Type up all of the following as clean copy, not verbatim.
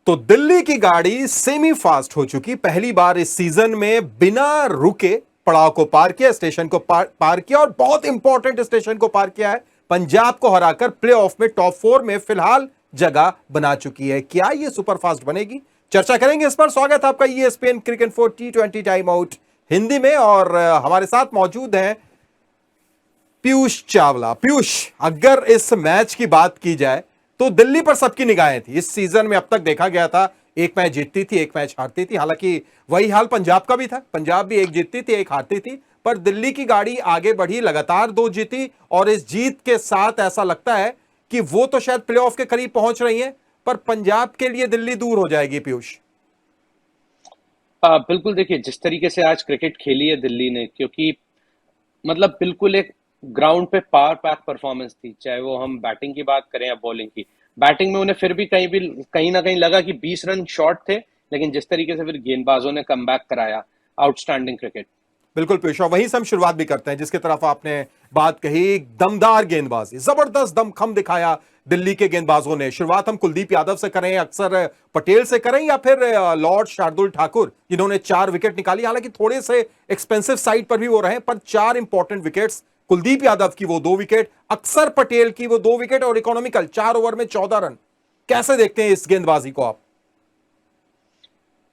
तो दिल्ली की गाड़ी सेमी फास्ट हो चुकी। पहली बार इस सीजन में बिना रुके पड़ाव को पार किया, स्टेशन को पार किया और बहुत इंपॉर्टेंट स्टेशन को पार किया है। पंजाब को हराकर प्लेऑफ में टॉप 4 में फिलहाल जगह बना चुकी है। क्या ये सुपरफास्ट बनेगी? चर्चा करेंगे इस पर। स्वागत है आपका ESPN cricket for T20 time out Hindi में। और हमारे साथ मौजूद हैं पीयूष चावला। पीयूष, अगर इस मैच की बात की जाए तो दिल्ली पर सबकी निगाहें थी। इस सीजन में अब तक देखा गया था एक मैच जीतती थी, एक मैच हारती थी। हालांकि वही हाल पंजाब का भी था, पंजाब भी एक जीतती थी, एक हारती थी। पर दिल्ली की गाड़ी आगे बढ़ी, लगातार 2 जीती और इस जीत के साथ ऐसा लगता है कि वो तो शायद प्लेऑफ के करीब पहुंच रही है, पर पंजाब के लिए दिल्ली दूर हो जाएगी। पीयूष, बिल्कुल। देखिए, जिस तरीके से आज क्रिकेट खेली है दिल्ली ने, क्योंकि मतलब बिल्कुल एक ग्राउंड पे पावर पैक परफॉर्मेंस थी। चाहे वो हम बैटिंग की बात करें या बॉलिंग की। बैटिंग में उन्हें फिर भी कहीं ना कहीं लगा कि 20 रन शॉर्ट थे, लेकिन जिस तरीके से फिर गेंदबाजों ने कमबैक कराया, आउटस्टैंडिंग क्रिकेट। बिल्कुल पीयूष, और वहीं से हम शुरुआत भी करते हैं जिसकी तरफ आपने बात कही। दमदार गेंदबाजी, जबरदस्त दमखम दिखाया दिल्ली के गेंदबाजों ने। शुरुआत हम कुलदीप यादव से करें, अक्षर पटेल से करें, या फिर लॉर्ड शार्दुल ठाकुर जिन्होंने 4 विकेट निकाली। हालांकि थोड़े से एक्सपेंसिव साइड पर भी वो रहे, पर 4 इंपॉर्टेंट विकेट्स। कुलदीप यादव की वो 2 विकेट, अक्षर पटेल की वो 2 विकेट और इकोनॉमिकल 4 ओवर में 14 रन। कैसे देखते हैं इस गेंदबाजी को आप?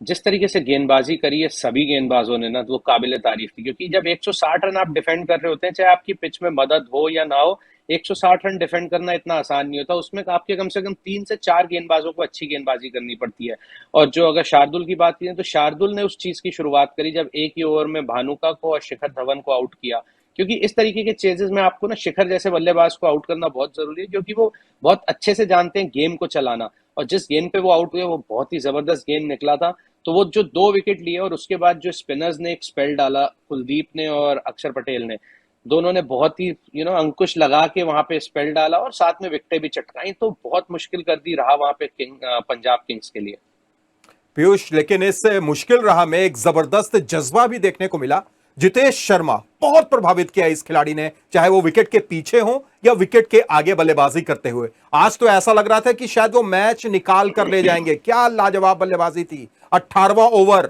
जिस तरीके से गेंदबाजी करी है सभी गेंदबाजों ने ना, तो वो काबिले तारीफ थी। क्योंकि जब 160 रन आप डिफेंड कर रहे होते हैं, चाहे आपकी पिच में मदद हो या ना हो, 160 रन डिफेंड करना इतना आसान नहीं होता। उसमें आपके कम से कम 3 से 4 गेंदबाजों को अच्छी गेंदबाजी करनी पड़ती है। और जो अगर शार्दुल की बात करें, तो शार्दुल ने उस चीज की शुरुआत करी जब एक ही ओवर में भानुका को और शिखर धवन को आउट किया। क्योंकि इस तरीके के चेजेस में आपको ना शिखर जैसे बल्लेबाज को आउट करना बहुत जरूरी है, क्योंकि वो बहुत अच्छे से जानते हैं गेम को चलाना। और जिस गेंद पे वो आउट हुए, वो बहुत ही जबरदस्त गेंद निकला था। तो वो जो 2 विकेट लिए और उसके बाद जो स्पिनर्स ने एक स्पेल डाला, कुलदीप ने और अक्षर पटेल ने, दोनों ने बहुत ही अंकुश लगा के वहां पे स्पेल डाला और साथ में विकेटें भी चटकाई। तो बहुत मुश्किल कर दी रहा वहां पे पंजाब किंग्स के लिए। पीयूष, लेकिन इस मुश्किल राह में एक जबरदस्त जज्बा भी देखने को मिला। जितेश शर्मा बहुत प्रभावित किया इस खिलाड़ी ने, चाहे वो विकेट के पीछे हो या विकेट के आगे बल्लेबाजी करते हुए। आज तो ऐसा लग रहा था कि शायद वो मैच निकाल कर ले जाएंगे। क्या लाजवाब बल्लेबाजी थी। 18वां ओवर,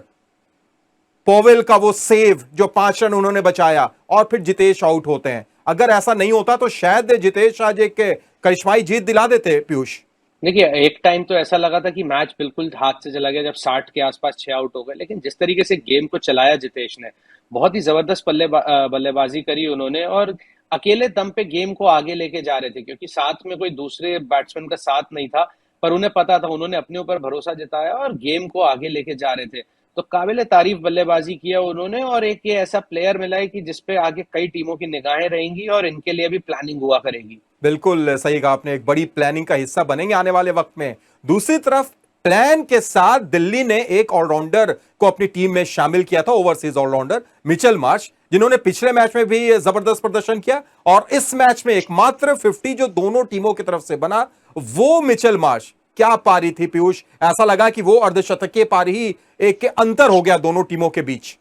पोवेल का वो सेव जो 5 रन उन्होंने बचाया और फिर जितेश आउट होते हैं। अगर ऐसा नहीं होता तो शायद जितेश आज एक करिश्माई जीत दिला देते। पीयूष, देखिए, एक टाइम तो ऐसा लगा था कि मैच बिल्कुल हाथ से चला गया जब 60 के आसपास 6 आउट हो गए। लेकिन जिस तरीके से गेम को चलाया जितेश ने, बहुत ही जबरदस्त बल्लेबाजी करी उन्होंने। और अकेले दम पे गेम को आगे लेके जा रहे थे, क्योंकि साथ में कोई दूसरे बैट्समैन का साथ नहीं था। पर उन्हें पता था, उन्होंने अपने ऊपर भरोसा जताया और गेम को आगे लेके जा रहे थे। तो काबिले तारीफ बल्लेबाजी किया उन्होंने। और एक ये ऐसा प्लेयर मिला है कि जिसपे आगे कई टीमों की निगाहें रहेंगी और इनके लिए भी प्लानिंग हुआ करेगी। बिल्कुल सही कहा आपने, एक बड़ी प्लानिंग का हिस्सा बनेंगे आने वाले वक्त में। दूसरी तरफ प्लान के साथ दिल्ली ने एक ऑलराउंडर को अपनी टीम में शामिल किया था, ओवरसीज ऑलराउंडर मिचेल मार्श, जिन्होंने पिछले मैच में भी जबरदस्त प्रदर्शन किया। और इस मैच में एकमात्र 50 जो दोनों टीमों की तरफ से बना, वो मिचेल मार्श। क्या पारी थी पीयूष, ऐसा लगा कि वो अर्धशतकीय पारी ही एक अंतर हो गया दोनों टीमों के बीच।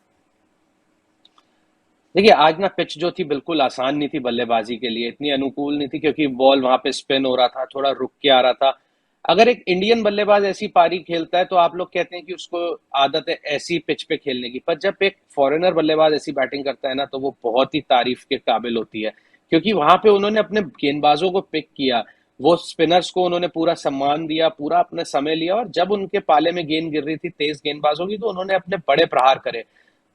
देखिए, आज ना पिच जो थी बिल्कुल आसान नहीं थी बल्लेबाजी के लिए, इतनी अनुकूल नहीं थी। क्योंकि बॉल वहां पे स्पिन हो रहा था, थोड़ा रुक के आ रहा था। अगर एक इंडियन बल्लेबाज ऐसी पारी खेलता है तो आप लोग कहते हैं कि उसको आदत है ऐसी पिच पे खेलने की। पर जब एक फॉरेनर बल्लेबाज ऐसी बैटिंग करता है ना, तो वो बहुत ही तारीफ के काबिल होती है। क्योंकि वहां पे उन्होंने अपने गेंदबाजों को पिक किया, वो स्पिनर्स को उन्होंने पूरा सम्मान दिया, पूरा अपना समय लिया। और जब उनके पाले में गेंद गिर रही थी तेज गेंदबाजों की, तो उन्होंने अपने बड़े प्रहार करे।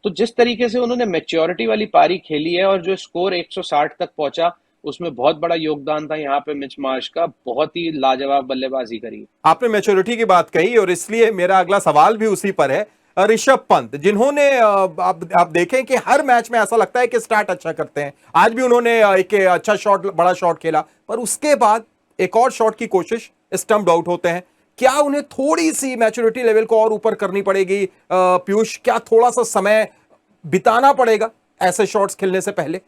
तो जिस तरीके से उन्होंने मैच्योरिटी वाली पारी खेली है और जो स्कोर 160 तक पहुंचा, उसमें बहुत बड़ा योगदान था यहाँ पे मिच मार्श का। बहुत ही लाजवाब बल्लेबाजी करी। आपने मैच्योरिटी की बात कही और इसलिए मेरा अगला सवाल भी उसी पर है। ऋषभ पंत, जिन्होंने आप देखें कि हर मैच में ऐसा लगता है कि स्टार्ट अच्छा करते हैं। आज भी उन्होंने एक अच्छा शॉट, बड़ा शॉट खेला, पर उसके बाद एक और शॉट की कोशिश, स्टंप्ड आउट होते हैं। क्या उन्हें थोड़ी सी मैच्योरिटी लेवल को और ऊपर करनी पड़ेगी? पीयूष, क्या थोड़ा सा समय बिताना पड़ेगा ऐसे शॉट्स खेलने से पहले?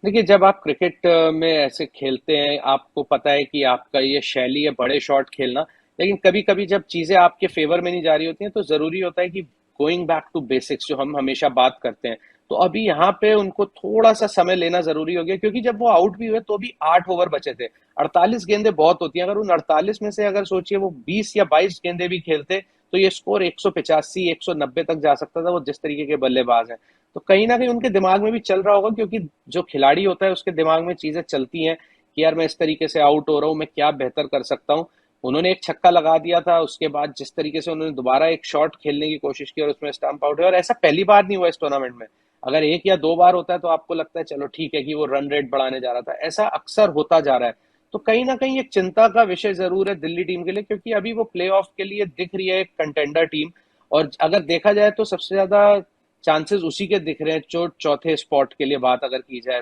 देखिए, जब आप क्रिकेट में ऐसे खेलते हैं, आपको पता है कि आपका ये शैली है बड़े शॉट खेलना। लेकिन कभी कभी जब चीजें आपके फेवर में नहीं जा रही होती हैं, तो जरूरी होता है कि गोइंग बैक टू बेसिक्स, जो हम हमेशा बात करते हैं, तो अभी यहाँ पे उनको थोड़ा सा समय लेना जरूरी हो गया, क्योंकि जब वो आउट भी हुए तो भी 8 ओवर बचे थे। 48 गेंदें बहुत होती हैं, अगर उन 48 में से अगर सोचिए वो 20 या 22 गेंदें भी खेलते तो ये स्कोर 185 190 तक जा सकता था, वो जिस तरीके के बल्लेबाज हैं। तो कहीं ना कहीं उनके दिमाग में भी चल रहा होगा, क्योंकि जो खिलाड़ी होता है उसके दिमाग में चीजें चलती हैं कि यार मैं इस तरीके से आउट हो रहा हूँ, मैं क्या बेहतर कर सकता हूँ। उन्होंने एक छक्का लगा दिया था, उसके बाद जिस तरीके से उन्होंने दोबारा एक शॉट खेलने की कोशिश की और उसमें स्टंप आउट हुआ, और ऐसा पहली बार नहीं हुआ इस टूर्नामेंट में। अगर 1 या 2 बार होता है तो आपको लगता है चलो ठीक है कि वो रन रेट बढ़ाने जा रहा था, ऐसा अक्सर होता जा रहा है। तो कहीं ना कहीं एक चिंता का विषय जरूर है दिल्ली टीम के लिए, क्योंकि अभी वो प्लेऑफ के लिए दिख रही है एक कंटेंडर टीम। और अगर देखा जाए तो सबसे ज्यादा चांसेस उसी के दिख रहे हैं, चौथे स्पॉट के लिए बात अगर की जाए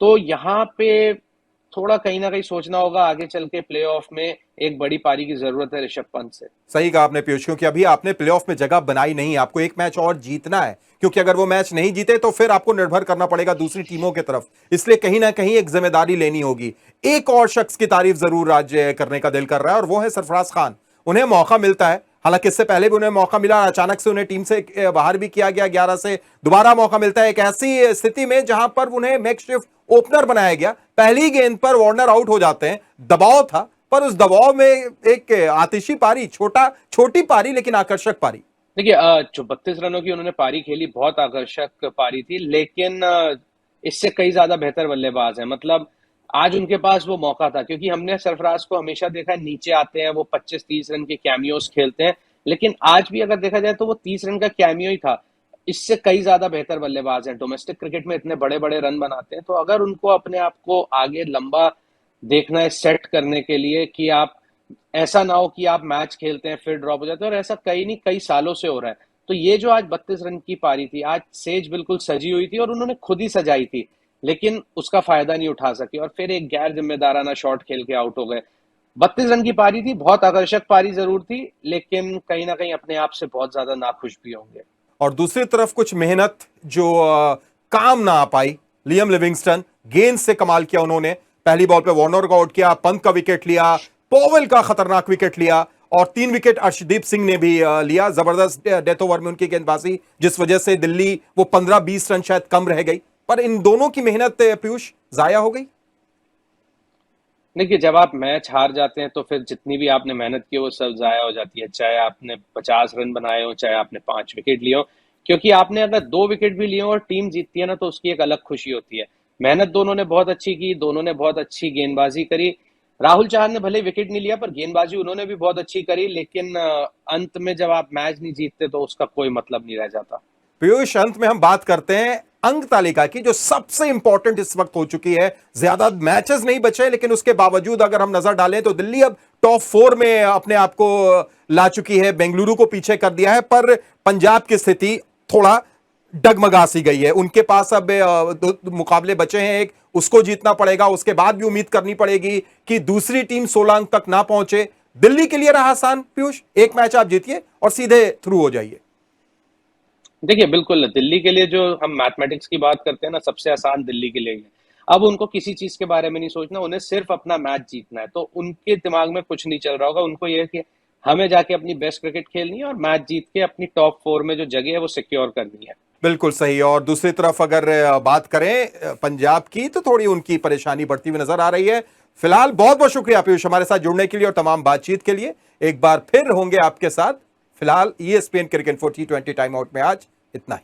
तो यहाँ पे थोड़ा कहीं ना कहीं सोचना होगा, आगे चल के प्लेऑफ में एक बड़ी पारी की जरूरत है ऋषभ पंत से। सही कहा आपने पीयूष, क्योंकि अभी आपने प्लेऑफ में जगह बनाई नहीं, आपको एक मैच और जीतना है, क्योंकि अगर वो मैच नहीं जीते तो फिर आपको निर्भर करना पड़ेगा दूसरी टीमों की तरफ, इसलिए कहीं ना कहीं एक जिम्मेदारी लेनी होगी। एक और शख्स की तारीफ जरूर आज करने का दिल कर रहा है और वो है सरफराज खान। उन्हें मौका मिलता है, हालांकि इससे पहले भी उन्हें मौका मिला, अचानक से उन्हें टीम से बाहर भी किया गया, 11 से दोबारा मौका मिलता है एक ऐसी स्थिति में जहां पर उन्हें मेकशिफ्ट ओपनर बनाया गया। पहली गेंद पर वार्नर आउट हो जाते हैं, दबाव था, पर उस दबाव में एक आतिशी पारी, छोटी पारी लेकिन आकर्षक पारी। देखिए जो 32 रनों की उन्होंने पारी खेली, बहुत आकर्षक पारी थी, लेकिन इससे कई ज्यादा बेहतर बल्लेबाज हैं। मतलब आज उनके पास वो मौका था, क्योंकि हमने सरफराज को हमेशा देखा है नीचे आते हैं, वो 25-30 रन के कैमियोस खेलते हैं, लेकिन आज भी अगर देखा जाए तो वो 30 रन का कैमियो ही था। इससे कई ज्यादा बेहतर बल्लेबाज हैं, डोमेस्टिक क्रिकेट में इतने बड़े बड़े रन बनाते हैं। तो अगर उनको अपने आप को आगे लंबा देखना है सेट करने के लिए, कि आप ऐसा ना हो कि आप मैच खेलते हैं फिर ड्रॉप हो जाते हैं, और ऐसा कई नहीं कई सालों से हो रहा है। तो ये जो आज 32 रन की पारी थी, आज सेज बिल्कुल सजी हुई थी और उन्होंने खुद ही सजाई थी, लेकिन उसका फायदा नहीं उठा सके और फिर एक गैर जिम्मेदाराना शॉट खेल के आउट हो गए। 32 रन की पारी थी, बहुत आकर्षक पारी जरूर थी, लेकिन कहीं ना कहीं अपने आप से बहुत ज्यादा नाखुश भी होंगे। और दूसरी तरफ कुछ मेहनत जो काम ना आ पाई। लियम लिविंगस्टन गेंद से कमाल किया उन्होंने, पहली बॉल पे वार्नर को आउट किया, पंत का विकेट लिया, पॉवेल का खतरनाक विकेट लिया और 3 विकेट अर्शदीप सिंह ने भी लिया। जबरदस्त डेथ ओवर में उनकी गेंदबाजी, जिस वजह से दिल्ली वो 15-20 रन शायद कम रह गई, पर इन दोनों की मेहनत पीयूष जाया हो गई। देखिए जब आप मैच हार जाते हैं तो फिर जितनी भी आपने मेहनत की वो सब जाया हो जाती है, चाहे आपने 50 रन बनाए हो, चाहे आपने 5 विकेट लिए हो। क्योंकि आपने अगर 2 विकेट भी लिए हो और टीम जीतती है ना, तो उसकी एक अलग खुशी होती है। मेहनत दोनों ने बहुत अच्छी की, दोनों ने बहुत अच्छी गेंदबाजी करी। राहुल चौहान ने भले विकेट नहीं लिया, पर गेंदबाजी उन्होंने भी बहुत अच्छी करी, लेकिन अंत में जब आप मैच नहीं जीतते तो उसका कोई मतलब नहीं रह जाता। पीयूष, अंत में हम बात करते हैं अंक तालिका की, जो सबसे इंपॉर्टेंट इस वक्त हो चुकी है। ज्यादा मैचेस नहीं बचे, लेकिन उसके बावजूद अगर हम नजर डालें तो दिल्ली अब टॉप 4 में अपने आप को ला चुकी है, बेंगलुरु को पीछे कर दिया है, पर पंजाब की स्थिति थोड़ा डगमगा सी गई है। उनके पास अब 2 मुकाबले बचे हैं, एक उसको जीतना पड़ेगा, उसके बाद भी उम्मीद करनी पड़ेगी कि दूसरी टीम 16 अंक तक ना पहुंचे। दिल्ली के लिए रहा आसान पीयूष, एक मैच आप जीतिए और सीधे थ्रू हो जाइए। देखिए बिल्कुल, दिल्ली के लिए जो हम मैथमेटिक्स की बात करते हैं ना, सबसे आसान दिल्ली के लिए ही है। अब उनको किसी चीज के बारे में नहीं सोचना, उन्हें सिर्फ अपना मैच जीतना है। तो उनके दिमाग में कुछ नहीं चल रहा होगा, उनको यह है कि हमें जाके अपनी बेस्ट क्रिकेट खेलनी है और मैच जीत के अपनी टॉप 4 में जो जगह है वो सिक्योर करनी है। बिल्कुल सही। और दूसरी तरफ अगर बात करें पंजाब की, तो थोड़ी उनकी परेशानी बढ़ती हुई नजर आ रही है। फिलहाल बहुत बहुत शुक्रिया पीयूष हमारे साथ जुड़ने के लिए और तमाम बातचीत के लिए। एक बार फिर होंगे आपके साथ। फिलहाल ESPN cricket 4 T20 time out में आज इतना ही।